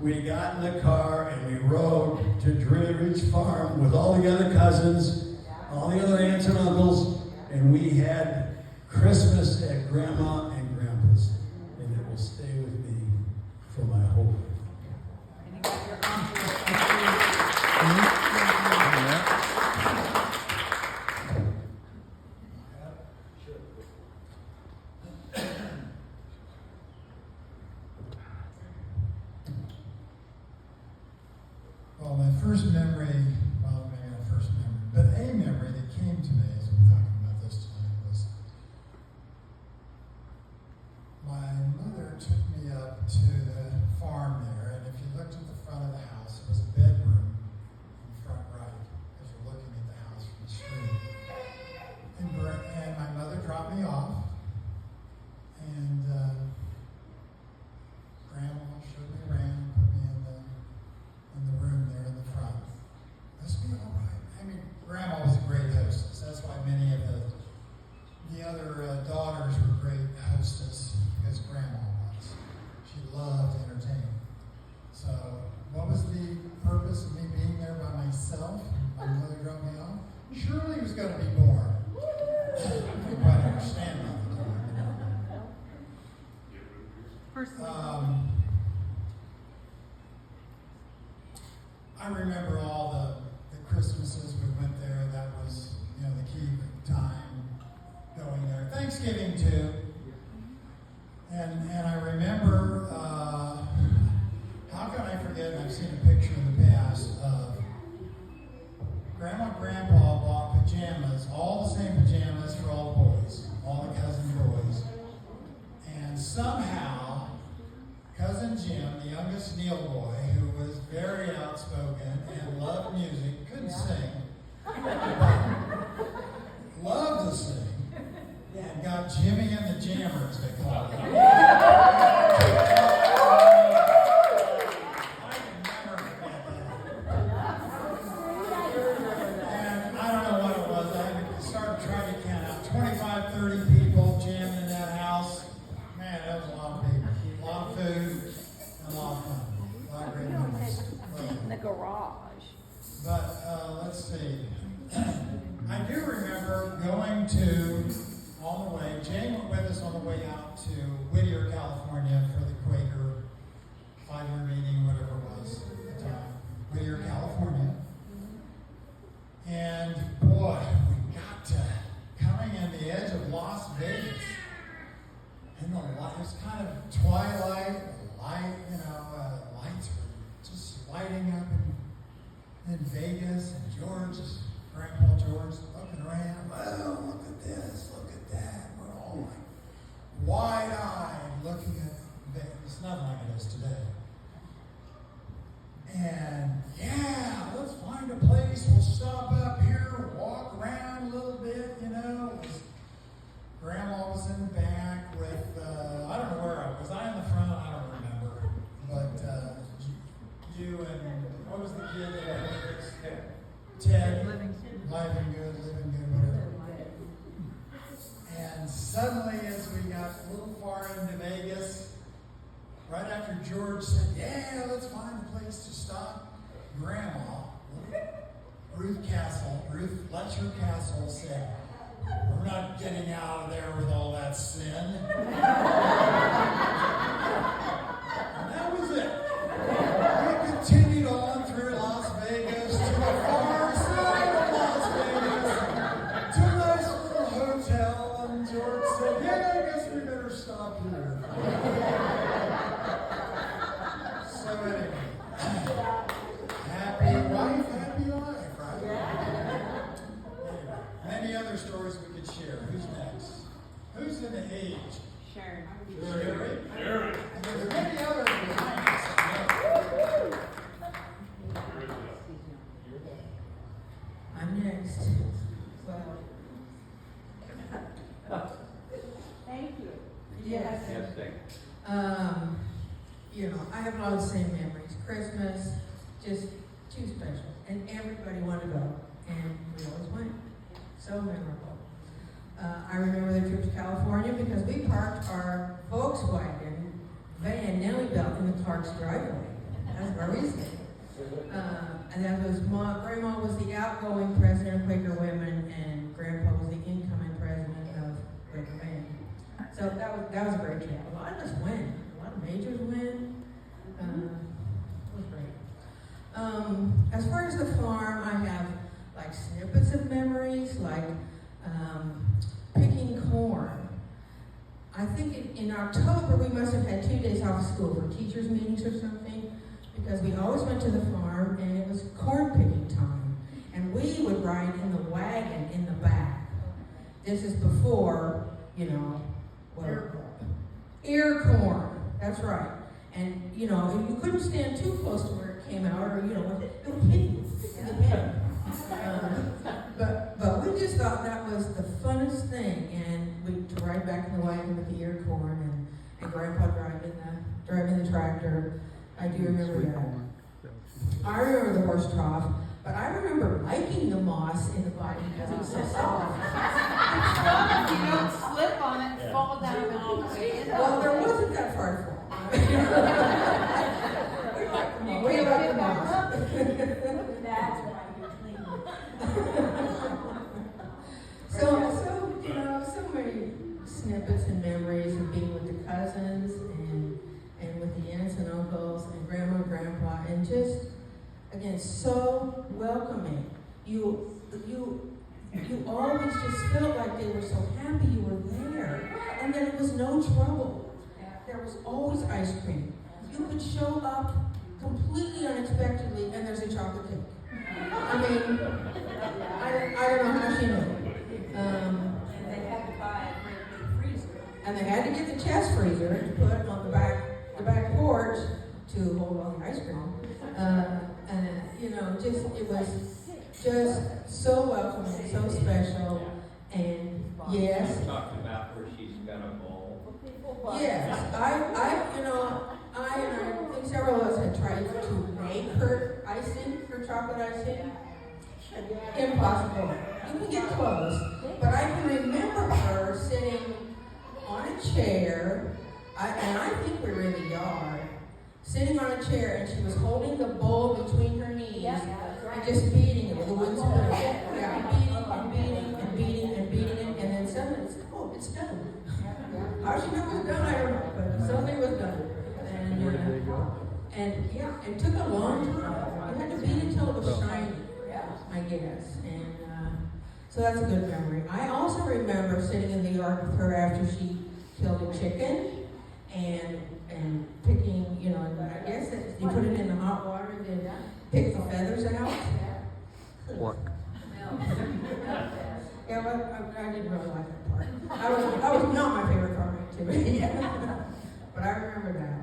we got in the car and we rode to Druid Ridge Farm with all the other cousins, all the other aunts and uncles, and we had Christmas at Grandma and Grandpa's, and it will stay with me for my whole life. Well, my first memory, well, maybe not first memory, but a memory that came to me as we're talking about this tonight was my mother took me up to the farm there, and if you looked at the front of the house, it was a bedroom in front right as you're looking at the house from the street. And my mother dropped me off, and Grandma showed me around, put me in the room there in the front. Must be all right. I mean, Grandma was a great hostess. That's why many of the other daughters were great hostess, because Grandma was. She loved entertaining. So, what was the purpose of me being there by myself? My mother dropped me off. Surely he was going to be born. I didn't quite understand that at the time. I remember all the Christmases we went there. That was, the key time going there. Thanksgiving too. And I remember, how can I forget, and I've seen a picture in the past of Grandma and Grandpa bought pajamas, all the same pajamas for all the boys, all the cousin boys. And somehow, Cousin Jim, the youngest Neal boy, who was very outspoken and loved music, couldn't sing, but loved to sing, and got Jimmy and the Jammers, they called it. I can never forget that. And I don't know what it was. I had to start trying to count out 25, 30 people jamming in that house. Man, that was a lot of people. A lot of food, and a lot of fun. A lot of great memories. In the garage. But let's see. I do remember going to, on the way, Jane went with us on the way out to Whittier, California for the Quaker 5-year meeting, whatever it was at the time. Whittier, California. And boy, we got to coming in the edge of Las Vegas. And the light, it was kind of twilight, lights were just lighting up in Vegas, and Grandpa George looking around, well, look at this, look at that. We're all like wide-eyed looking at Vegas. It's nothing like it is today. And yeah, let's find a place, we'll stop up here, walk around a little bit, Grandma was in the back with, I don't know where was I in the front? I don't remember. But you and, what was the kid there? Ted. Living good, whatever. And suddenly, as we got a little far into Vegas, right after George said, yeah, let's find a place to stop, Grandma, Fletcher Castle said, we're not getting out of there with all that sin. And that was it. We continued on through Las Vegas to the far side of Las Vegas to a nice little hotel. And George said, yeah, I guess we better stop here. So anyway, happy wife, happy life, right? Many other stories we could share. Who's next? Who's in the age? Shari. And there's many others behind us. I'm next. Thank you. Yes. thank I have a lot of the same memories. Christmas, just too special. And everybody wanted to go. And we always went. So memorable. I remember the trip to California because we parked our Volkswagen van Nellie Belt in the Clark's driveway. for a reason. And that was Grandma was the outgoing president of Quaker Women, and Grandpa was the incoming president of Quaker Men. So that was a great trip. A lot of us went. A lot of majors went. It was great. As far as the farm, I have like snippets of memories, like picking corn. I think in October we must have had 2 days off school for teachers' meetings or something, because we always went to the farm and it was corn picking time. And we would ride in the wagon in the back. This is before, ear corn. That's right. And, you couldn't stand too close to where it came out, or, it would hit you in the head. But we just thought that was the funnest thing, and to ride back in the wagon with the ear corn and Grandpa driving the tractor. I do remember that. I remember the horse trough, but I remember liking the moss in the body because it was so soft. You don't slip on it and fall down all the way. Well, there wasn't that far to fall. We liked the moss. That's why you're clean. So many snippets and memories of being with the cousins and with the aunts and uncles and grandma and grandpa, and just, again, so welcoming. You always just felt like they were so happy you were there, and that it was no trouble. There was always ice cream. You could show up completely unexpectedly, and there's a chocolate cake. I mean, I don't know how she knew. And they had to buy a great big freezer. And they had to get the chest freezer to put on the back porch to hold all the ice cream. It was just so welcoming, so special, and yes. You talked about where she's got a bowl. Yes, I think several of us had tried to make her icing, her chocolate icing. Impossible. You can get close, but I can remember her sitting on a chair, and I think we were in the yard, sitting on a chair, and she was holding the bowl between her knees and just beating it with a wooden spoon. Yeah, beating it, and then suddenly it's, it's done. How she knew it was done, I don't know, but something was done. And it took a long time. You had to beat it until it was shiny, I guess. And so that's a good memory. I also remember sitting in the yard with her after she killed a chicken and picking, I guess you put it in the hot water and then pick the feathers out. What? Yeah, but I didn't really like that part. I was not my favorite part of activity. But I remember that.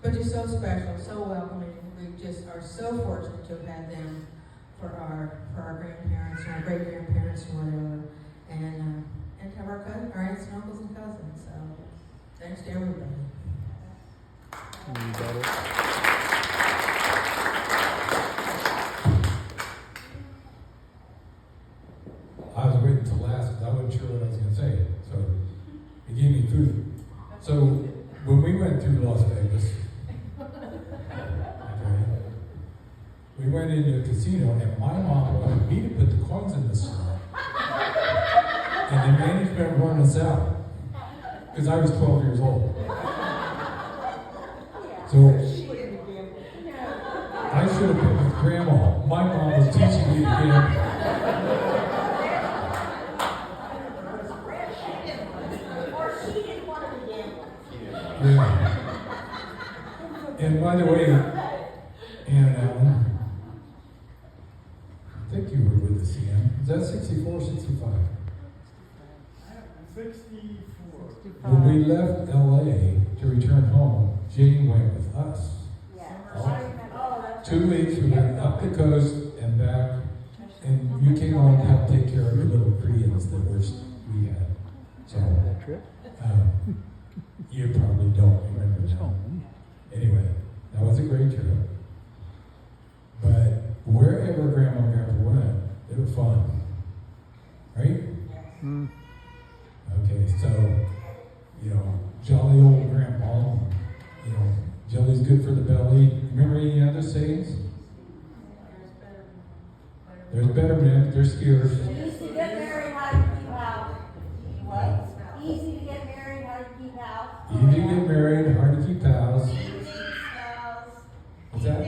But just so special, so welcoming. We just are so fortunate to have had them for our grandparents and our great grandparents and whatever, and to have our aunts and uncles and cousins. So thanks to everybody. You got it. I was waiting till last because I wasn't sure what I was going to say. So it gave me food. So when we went to Las Vegas, we went into a casino and my mom wanted me to put the coins in the slot. And the management run us out because I was 12 years old. So I should have been with Grandma. My mom was teaching me to gamble. Yeah. And by the way, Ann and Alan, I think you were with us, Ian. Is that 64 or 65? 64. When we left LA to return home, Jane went with us. Yeah. 2 weeks, we went up the coast and back, and you came on to help take care of the little Koreans that we had. So, That trip? you probably don't remember that. Anyway, that was a great trip. But wherever Grandma and Grandpa went, they were fun. Right? Mm. Okay, so, jolly old Grandpa, jelly's good for the belly. Remember any other sayings? There's better men, they're scared. Easy to get married, how to keep house. What? Easy to get married, how to keep house. Easy to get married, hard to keep house. What's that?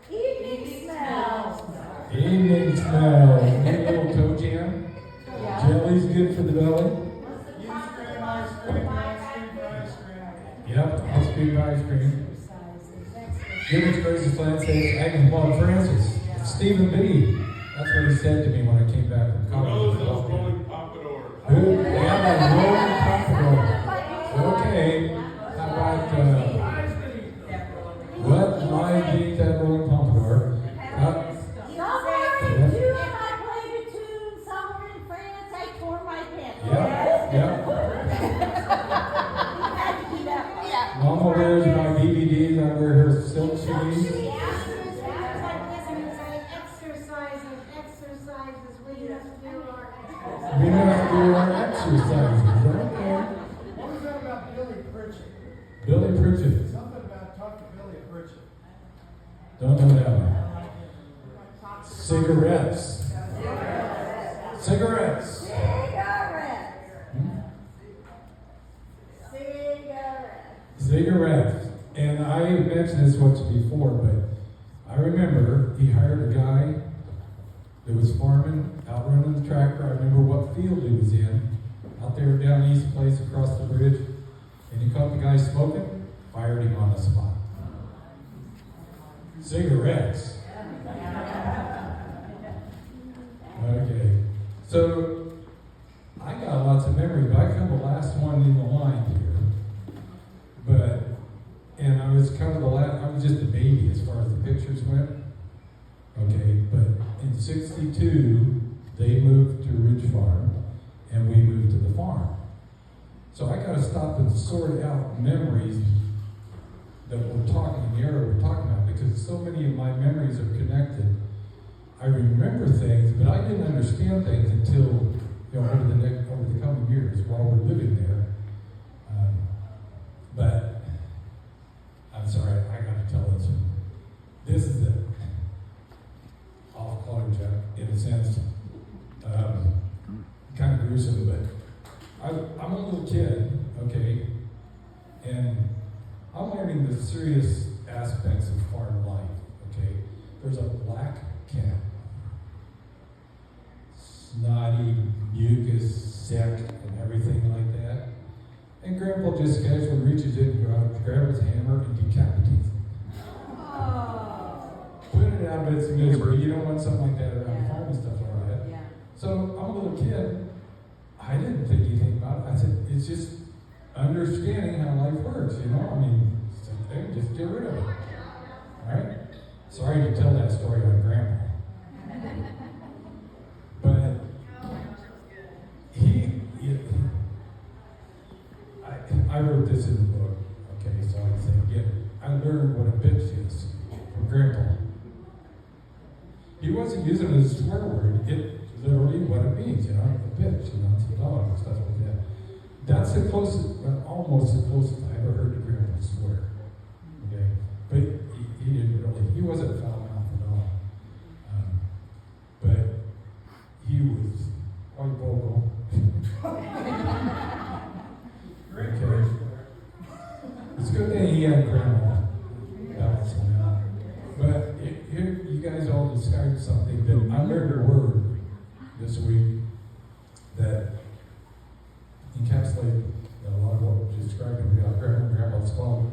Evening smells. Evening smell. Maybe a little toe jam. Jelly's good for the belly. Yep, ice cream, ice cream. Goodness gracious, Lance says, Agnes Bob Francis. Stephen Beane. That's what he said to me when I came back from college. Those rolling pompadours. Who? Yeah, the rolling pompadour. Okay. How about, what? Mine beat that rolling pompadour. Somewhere in June, I played a tune. Somewhere in France, I tore my pencil. Yeah. Had to do that one. Yeah. Mama wears my DVDs, I wear her silk shoes. We have to do our exercises, right? What was that about Billy Pritchett? Billy Pritchett. Something about talk to Billy Pritchett. Don't know that one. Cigarettes. Cigarettes. Cigarettes. And I mentioned this once before, but I remember he hired a guy that was farming, out running the tractor. I remember what field he was in, out there down East Place across the bridge. And he caught the guy smoking, fired him on the spot. Cigarettes. Okay. So, I got lots of memories, but I come the last one in the line here. And I was kind of I was just a baby as far as the pictures went. Okay, but in 62, they moved to Ridge Farm, and we moved to the farm. So I got to stop and sort out memories that we're talking, in the area we're talking about, because so many of my memories are connected. I remember things, but I didn't understand things until, over the coming years while we're living there. But I'm sorry, I got to tell this one. This is it. Off-color joke, in a sense. Kind of gruesome, but I'm a little kid, okay, and I'm learning the serious aspects of farm life, okay. There's a black cat, snotty, mucus, sick, and everything like that. And Grandpa just casually reaches in, grabs his hammer, and decapitates it. Put it out of its misery. You don't want something like that around the farm and stuff like that. Yeah. So I'm a little kid. I didn't think anything about it. I said, it's just understanding how life works, I mean, it's a thing, just get rid of it. All right? Sorry to tell that story on Grandpa. But I wrote this in the book, okay, so I can say again, I learned what a bitch is from Grandpa. He wasn't using it as a swear word, it literally what it means, a bitch, it's a dog, and stuff like that. That's the closest, almost the closest I ever heard to Grandpa swear, okay? But he didn't really, he wasn't foul-mouthed at all. But he was quite vocal. Okay. It's a good thing he had Grandma balancing out. But here, you guys all described something that I learned a word this week that encapsulated a lot of what was described about Grandma's father.